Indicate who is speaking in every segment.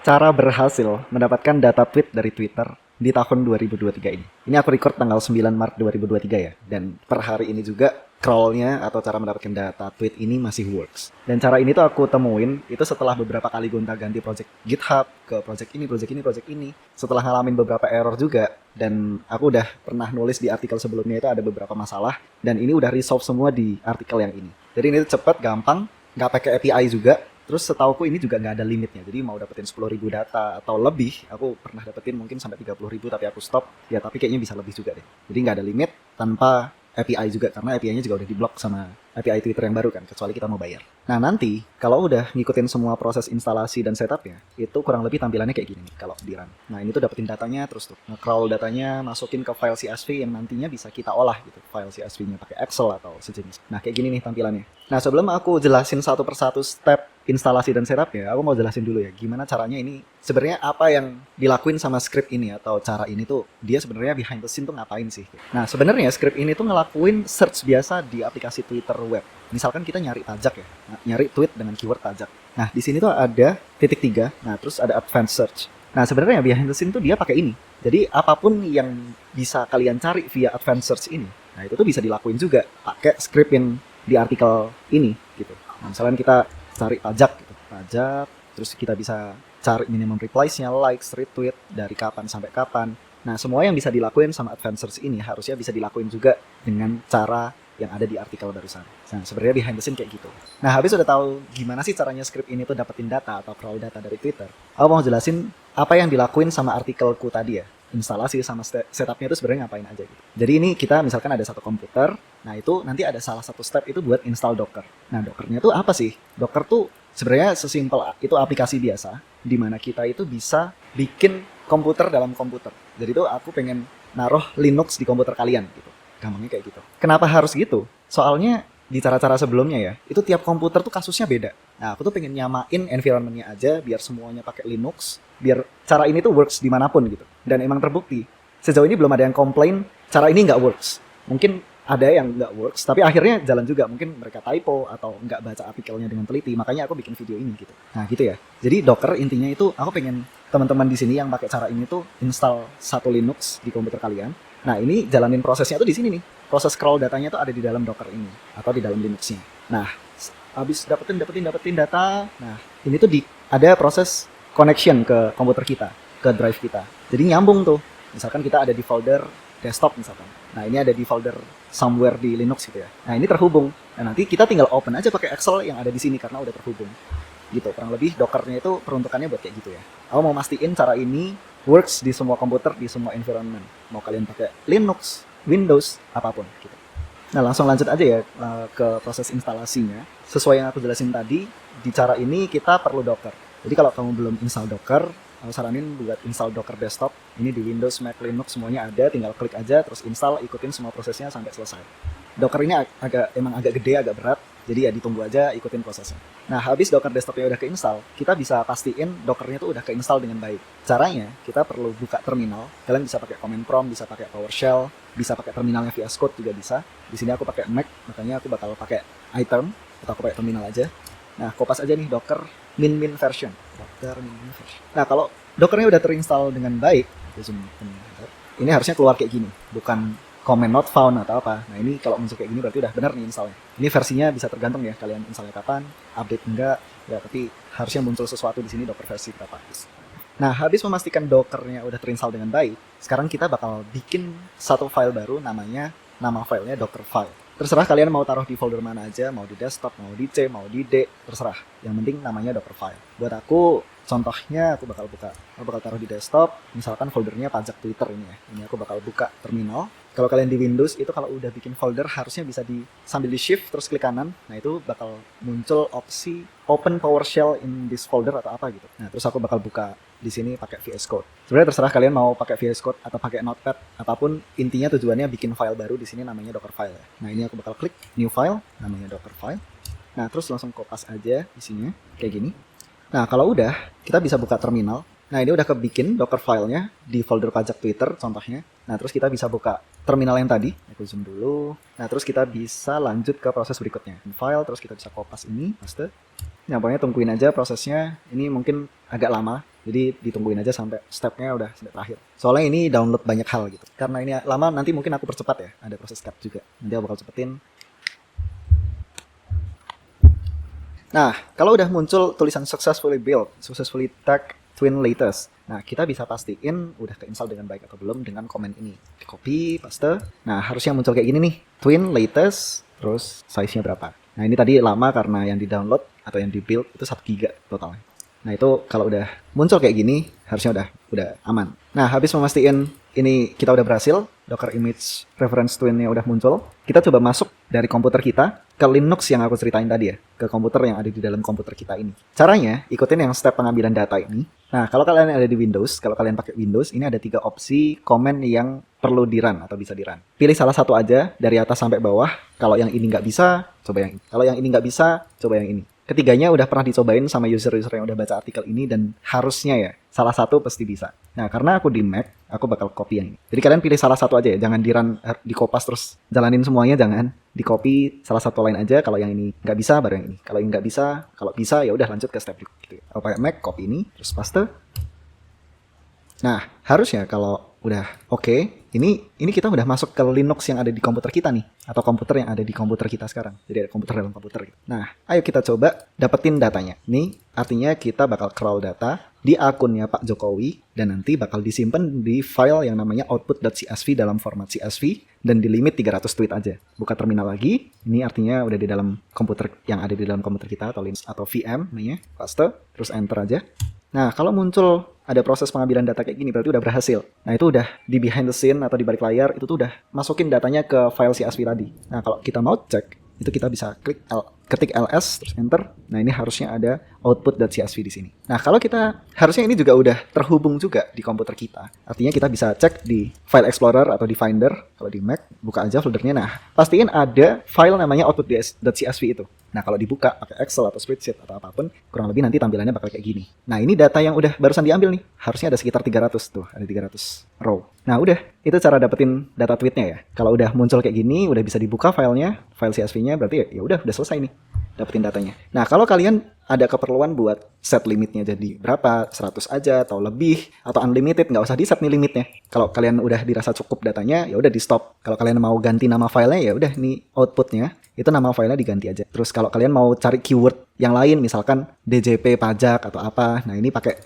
Speaker 1: cara berhasil mendapatkan data tweet dari Twitter di tahun 2023 ini. Ini aku record tanggal 9 Maret 2023 ya. Dan per hari ini juga crawlnya atau cara mendapatkan data tweet ini masih works. Dan cara ini tuh aku temuin itu setelah beberapa kali gonta-ganti project GitHub ke project ini. Setelah ngalamin beberapa error juga. Dan aku udah pernah nulis di artikel sebelumnya itu ada beberapa masalah. Dan ini udah resolve semua di artikel yang ini. Jadi ini tuh cepet, gampang, nggak pakai API juga. Terus setauku ini juga nggak ada limitnya, jadi mau dapetin 10.000 data atau lebih, aku pernah dapetin mungkin sampai 30.000 tapi aku stop, ya tapi kayaknya bisa lebih juga deh. Jadi nggak ada limit tanpa API juga, karena API-nya juga udah diblok sama API Twitter yang baru kan, kecuali kita mau bayar. Nah nanti, kalau udah ngikutin semua proses instalasi dan setupnya, itu kurang lebih tampilannya kayak gini nih, kalau di run. Nah ini tuh dapetin datanya, terus tuh nge-crawl datanya, masukin ke file CSV yang nantinya bisa kita olah gitu, file CSV-nya pakai Excel atau sejenis. Nah kayak gini nih tampilannya. Nah sebelum aku jelasin satu persatu step instalasi dan setupnya, aku mau jelasin dulu ya gimana caranya ini sebenarnya apa yang dilakuin sama script ini atau cara ini tuh dia sebenarnya behind the scene tuh ngapain sih. Nah sebenarnya script ini tuh ngelakuin search biasa di aplikasi Twitter web. Misalkan kita nyari pajak ya, nyari tweet dengan keyword pajak. Nah di sini tuh ada titik 3, nah terus ada advanced search. Nah sebenarnya behind the scene tuh dia pakai ini. Jadi apapun yang bisa kalian cari via advanced search ini, nah itu tuh bisa dilakuin juga pakai script yang di artikel ini gitu. Nah, misalnya kita cari pajak gitu. Pajak, terus kita bisa cari minimum replies-nya, likes, retweet, dari kapan sampai kapan. Nah, semua yang bisa dilakuin sama advanced search ini harusnya bisa dilakuin juga dengan cara yang ada di artikel barusan. Nah, sebenarnya behind the scene kayak gitu. Nah, habis udah tahu gimana sih caranya script ini tuh dapetin data atau crawl data dari Twitter, aku mau jelasin apa yang dilakuin sama artikelku tadi ya. Instalasi sama setupnya itu sebenarnya ngapain aja gitu. Jadi ini kita misalkan ada satu komputer, nah itu nanti ada salah satu step itu buat install Docker. Nah Dockernya tuh apa sih? Docker tuh sebenarnya sesimpel itu aplikasi biasa di mana kita itu bisa bikin komputer dalam komputer. Jadi tuh aku pengen naruh Linux di komputer kalian gitu. Gampangnya kayak gitu. Kenapa harus gitu? Soalnya di cara-cara sebelumnya ya, itu tiap komputer tuh kasusnya beda. Nah, aku tuh pengen nyamain environment-nya aja biar semuanya pakai Linux, biar cara ini tuh works dimanapun gitu. Dan emang terbukti, sejauh ini belum ada yang komplain cara ini nggak works. Mungkin ada yang nggak works, tapi akhirnya jalan juga. Mungkin mereka typo atau nggak baca artikelnya dengan teliti, makanya aku bikin video ini gitu. Nah gitu ya. Jadi Docker intinya itu aku pengen teman-teman di sini yang pakai cara ini tuh install satu Linux di komputer kalian. Nah ini jalanin prosesnya tuh di sini nih. Proses scroll datanya tuh ada di dalam Docker ini atau di dalam Linux-nya. Nah, habis dapetin data, nah ini tuh ada proses connection ke komputer kita, ke drive kita. Jadi nyambung tuh. Misalkan kita ada di folder desktop misalkan. Nah, ini ada di folder somewhere di Linux gitu ya. Nah, ini terhubung. Nah, nanti kita tinggal open aja pakai Excel yang ada di sini karena udah terhubung. Gitu, kurang lebih Dockernya itu peruntukannya buat kayak gitu ya. Aku mau mastiin cara ini works di semua komputer, di semua environment. Mau kalian pakai Linux, Windows, apapun gitu. Nah langsung lanjut aja ya ke proses instalasinya. Sesuai yang aku jelasin tadi, di cara ini kita perlu Docker. Jadi kalau kamu belum install Docker, aku saranin buat install Docker Desktop. Ini di Windows, Mac, Linux semuanya ada, tinggal klik aja terus install, ikutin semua prosesnya sampai selesai. Docker ini emang agak gede, agak berat, jadi ya ditunggu aja, ikutin prosesnya. Nah, habis Docker Desktopnya udah keinstall, kita bisa pastiin Dockernya tuh udah keinstall dengan baik. Caranya, kita perlu buka terminal. Kalian bisa pakai command prompt, bisa pakai PowerShell, bisa pakai terminalnya VS Code juga bisa. Di sini aku pakai Mac, makanya aku bakal pakai iTerm, atau aku pakai terminal aja. Nah, kopas aja nih Docker min version. Docker min version. Nah, kalau Dockernya udah terinstall dengan baik, ini harusnya keluar kayak gini, bukan comment not found atau apa. Nah ini kalau muncul kayak gini berarti udah benar nih installnya. Ini versinya bisa tergantung ya kalian installnya kapan, update enggak, ya tapi harusnya muncul sesuatu di sini Docker versi berapa. Nah habis memastikan Dockernya udah terinstall dengan baik, sekarang kita bakal bikin satu file baru nama filenya Docker file. Terserah kalian mau taruh di folder mana aja, mau di desktop, mau di C, mau di D, terserah. Yang penting namanya Docker file. Buat aku, contohnya aku bakal taruh di desktop, misalkan foldernya pajak Twitter ini ya. Ini aku bakal buka terminal. Kalau kalian di Windows itu kalau udah bikin folder harusnya bisa sambil di shift terus klik kanan. Nah itu bakal muncul opsi open PowerShell in this folder atau apa gitu. Nah terus aku bakal buka di sini pakai VS Code. Sebenarnya terserah kalian mau pakai VS Code atau pakai Notepad, apapun intinya tujuannya bikin file baru di sini namanya Docker file. Nah ini aku bakal klik new file namanya Docker file. Nah terus langsung kopas aja isinya kayak gini. Nah kalau udah kita bisa buka terminal. Nah ini udah kebikin Docker filenya di folder pajak Twitter contohnya. Nah terus kita bisa buka terminal yang tadi. Aku zoom dulu. Nah terus kita bisa lanjut ke proses berikutnya. File terus kita bisa kopas ini, paste. Nah pokoknya tungguin aja prosesnya. Ini mungkin agak lama. Jadi ditungguin aja sampai stepnya udah sampai terakhir. Soalnya ini download banyak hal gitu. Karena ini lama, nanti mungkin aku percepat ya. Ada proses cut juga. Nanti aku bakal cepetin. Nah, kalau udah muncul tulisan successfully built, successfully tag twin latest. Nah, kita bisa pastiin udah keinstall dengan baik atau belum dengan komen ini. Copy, paste. Nah, harusnya muncul kayak gini nih. Twin latest, terus size-nya berapa. Nah, ini tadi lama karena yang di-download atau yang di-build itu 1 GB totalnya. Nah, itu kalau udah muncul kayak gini, harusnya udah aman. Nah, habis memastikan ini kita udah berhasil, Docker image reference twin-nya udah muncul, kita coba masuk dari komputer kita ke Linux yang aku ceritain tadi ya, ke komputer yang ada di dalam komputer kita ini. Caranya, ikutin yang step pengambilan data ini. Nah, kalau kalian ada di Windows, kalau kalian pakai Windows, ini ada 3 opsi komen yang perlu di-run atau bisa di-run. Pilih salah satu aja dari atas sampai bawah. Kalau yang ini nggak bisa, coba yang ini. Kalau yang ini nggak bisa, coba yang ini. Ketiganya udah pernah dicobain sama user-user yang udah baca artikel ini dan harusnya ya salah satu pasti bisa. Nah, karena aku di Mac, aku bakal copy yang ini. Jadi kalian pilih salah satu aja ya, jangan di-run, di-kopas terus jalanin semuanya, jangan. Di-copy salah satu line aja, kalau yang ini nggak bisa baru yang ini. Kalau yang nggak bisa, kalau bisa ya udah lanjut ke step gitu. Kalau pakai Mac, copy ini, terus paste. Nah, harusnya kalau udah oke, ini kita udah masuk ke Linux yang ada di komputer kita nih, atau komputer yang ada di komputer kita sekarang. Jadi ada komputer dalam komputer gitu. Nah, ayo kita coba dapetin datanya. Ini artinya kita bakal crawl data di akunnya Pak Jokowi dan nanti bakal disimpan di file yang namanya output.csv dalam format CSV dan di limit 300 tweet aja. Buka terminal lagi. Ini artinya udah di dalam komputer yang ada di dalam komputer kita atau Linux atau VM namanya. Paste, terus enter aja. Nah, kalau muncul ada proses pengambilan data kayak gini, berarti udah berhasil. Nah, itu udah di behind the scene atau di balik layar, itu tuh udah masukin datanya ke file CSV tadi. Nah, kalau kita mau cek, itu kita bisa ketik ls, terus enter. Nah, ini harusnya ada output.csv di sini. Nah, kalau kita, harusnya ini juga udah terhubung juga di komputer kita. Artinya kita bisa cek di File Explorer atau di Finder. Kalau di Mac, buka aja foldernya. Nah, pastiin ada file namanya output.csv itu. Nah, kalau dibuka pakai Excel atau spreadsheet atau apapun, kurang lebih nanti tampilannya bakal kayak gini. Nah, ini data yang udah barusan diambil nih. Harusnya ada sekitar 300 tuh, ada 300 row. Nah, udah, itu cara dapetin data tweetnya ya. Kalau udah muncul kayak gini, udah bisa dibuka filenya, file CSV-nya, berarti ya udah selesai nih dapetin datanya. Nah, kalau kalian ada keperluan buat set limitnya jadi berapa, 100 aja atau lebih atau unlimited, nggak usah di set nih limitnya. Kalau kalian udah dirasa cukup datanya, ya udah di stop. Kalau kalian mau ganti nama filenya, ya udah nih outputnya itu nama filenya diganti aja. Terus kalau kalian mau cari keyword yang lain, misalkan DJP pajak atau apa, nah ini pakai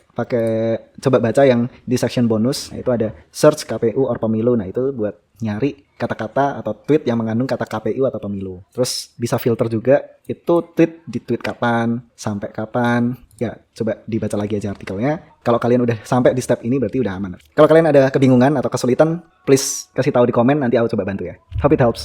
Speaker 1: coba baca yang di section bonus. Nah, itu ada search KPU or pemilu. Nah, itu buat nyari kata-kata atau tweet yang mengandung kata KPU atau pemilu. Terus bisa filter juga itu tweet di tweet kapan, sampai kapan. Ya, coba dibaca lagi aja artikelnya. Kalau kalian udah sampai di step ini berarti udah aman. Kalau kalian ada kebingungan atau kesulitan, please kasih tahu di komen, nanti aku coba bantu ya. Hope it helps.